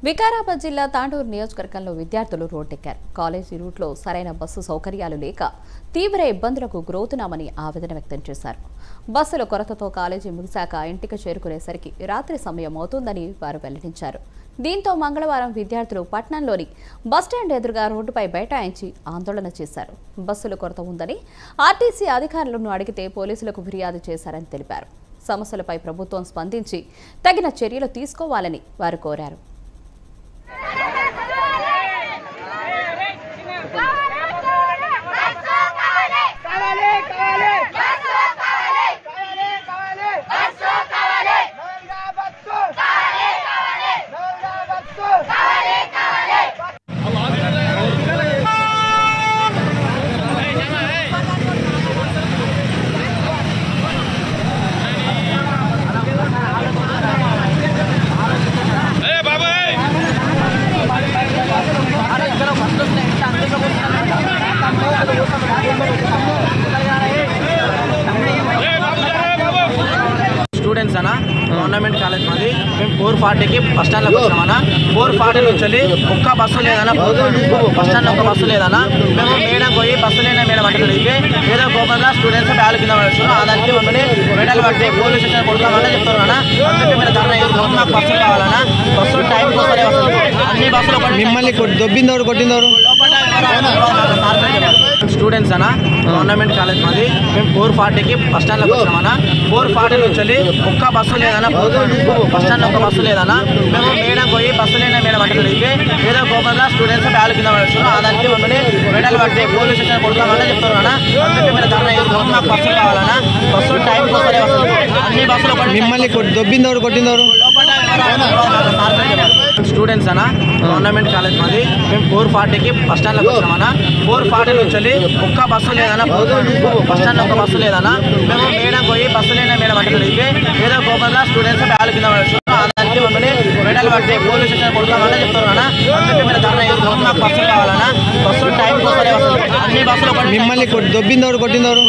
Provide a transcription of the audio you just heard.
వికారాబాద్ జిల్లా తాండూరు నియోజకవర్గంలో విద్యార్థులు రోడ్డెక్కారు. కాలేజీ రూట్లో సరైన బస్సు సౌకర్యాలు లేక తీవ్ర ఇబ్బందులకు గురవుతున్నామని ఆవేదన వ్యక్తం చేశారు. బస్సుల కొరతతో కాలేజీ ముగిశాక ఇంటికి చేరుకునేసరికి రాత్రి సమయం అవుతుందని వారు వెల్లడించారు. దీంతో మంగళవారం విద్యార్థులు పట్టణంలోని బస్టాండ్ ఎదురుగా రోడ్డుపై బైఠాయించి ఆందోళన చేశారు. బస్సుల కొరత ఉందని ఆర్టీసీ అధికారులను అడిగితే పోలీసులకు ఫిర్యాదు చేశారని తెలిపారు. సమస్యలపై ప్రభుత్వం స్పందించి తగిన చర్యలు తీసుకోవాలని వారు కోరారు. స్టూడెంట్స్ అన్న గవర్నమెంట్ కాలేజ్ మాది. మేము 4:40కి బస్ స్టాండ్లోకి వచ్చినామన్నా. 4:40 నుంచి ఒక్క బస్సు లేదన్నా, బస్ స్టాండ్లో ఒక బస్సు లేదన్నా. మేము మేడం పోయి బస్సు లేని మేడం అంటే ఏదో కోపంగా స్టూడెంట్స్ బ్యాల్ కింద పడుతున్నారు. దానికి మమ్మల్ని మెడల్ పట్టి పోలీస్ స్టేషన్ కొడతామని చెప్తారు అన్న. అందుకే మీరు ధర్నా చేస్తున్నాం. మాకు బస్సులు కావాలన్నా. బస్సు టైం కోసమే వస్తుంది. అన్ని బస్సులు మిమ్మల్ని దొబ్బిందవరు కొట్టిందవరు స్టూడెంట్స్ అన్న గవర్నమెంట్ కాలేజ్ మాది. మేము 4:40కి బస్ స్టాండ్లోకి వచ్చినామన్నా. 4:40 నుంచి ఒక్క బస్సు లేదన్నా, బస్ స్టాండ్లో ఒక బస్సు లేదన్నా. మేము మేడం పోయి బస్సు లేని మేడం అంటే ఏదో కోపంగా స్టూడెంట్స్ బ్యాల్ కింద పడుతున్నారు. దానికి మమ్మల్ని మెడల్ పట్టి పోలీస్ స్టేషన్ కొడతామని చెప్తారు అన్న. అందుకే మీరు ధర్నా చేస్తున్నాం. మాకు బస్సులు కావాలన్నా. బస్సు టైం కోసమే వస్తుంది. అన్ని బస్సులు మిమ్మల్ని దొబ్బిందవరు కొట్టిందవరు స్టూడెంట్స్ అన్న గవర్నమెంట్ కాలేజ్ మాది. మేము 4:40కి బస్ స్టాండ్లోకి వచ్చినామన్నా. 4:40 నుంచి ఒక్క బస్సు లేదన్నా, బస్ స్టాండ్లో ఒక బస్సు లేదన్నా. మేము మేడం పోయి బస్సు లేని మేడం అంటే ఏదో కోపంగా స్టూడెంట్స్ బ్యాల్ కింద పడుతున్నారు. దానికి మమ్మల్ని మెడల్ పట్టి పోలీస్ స్టేషన్ కొడతామని చెప్తారు అన్న. అందుకే మీరు ధర్నా చేస్తున్నాం. మాకు బస్సులు కావాలన్నా. బస్సు టైం కోసమే వస్తుంది. అన్ని బస్సులు మిమ్మల్ని దొబ్బిందవరు కొట్టిందవరు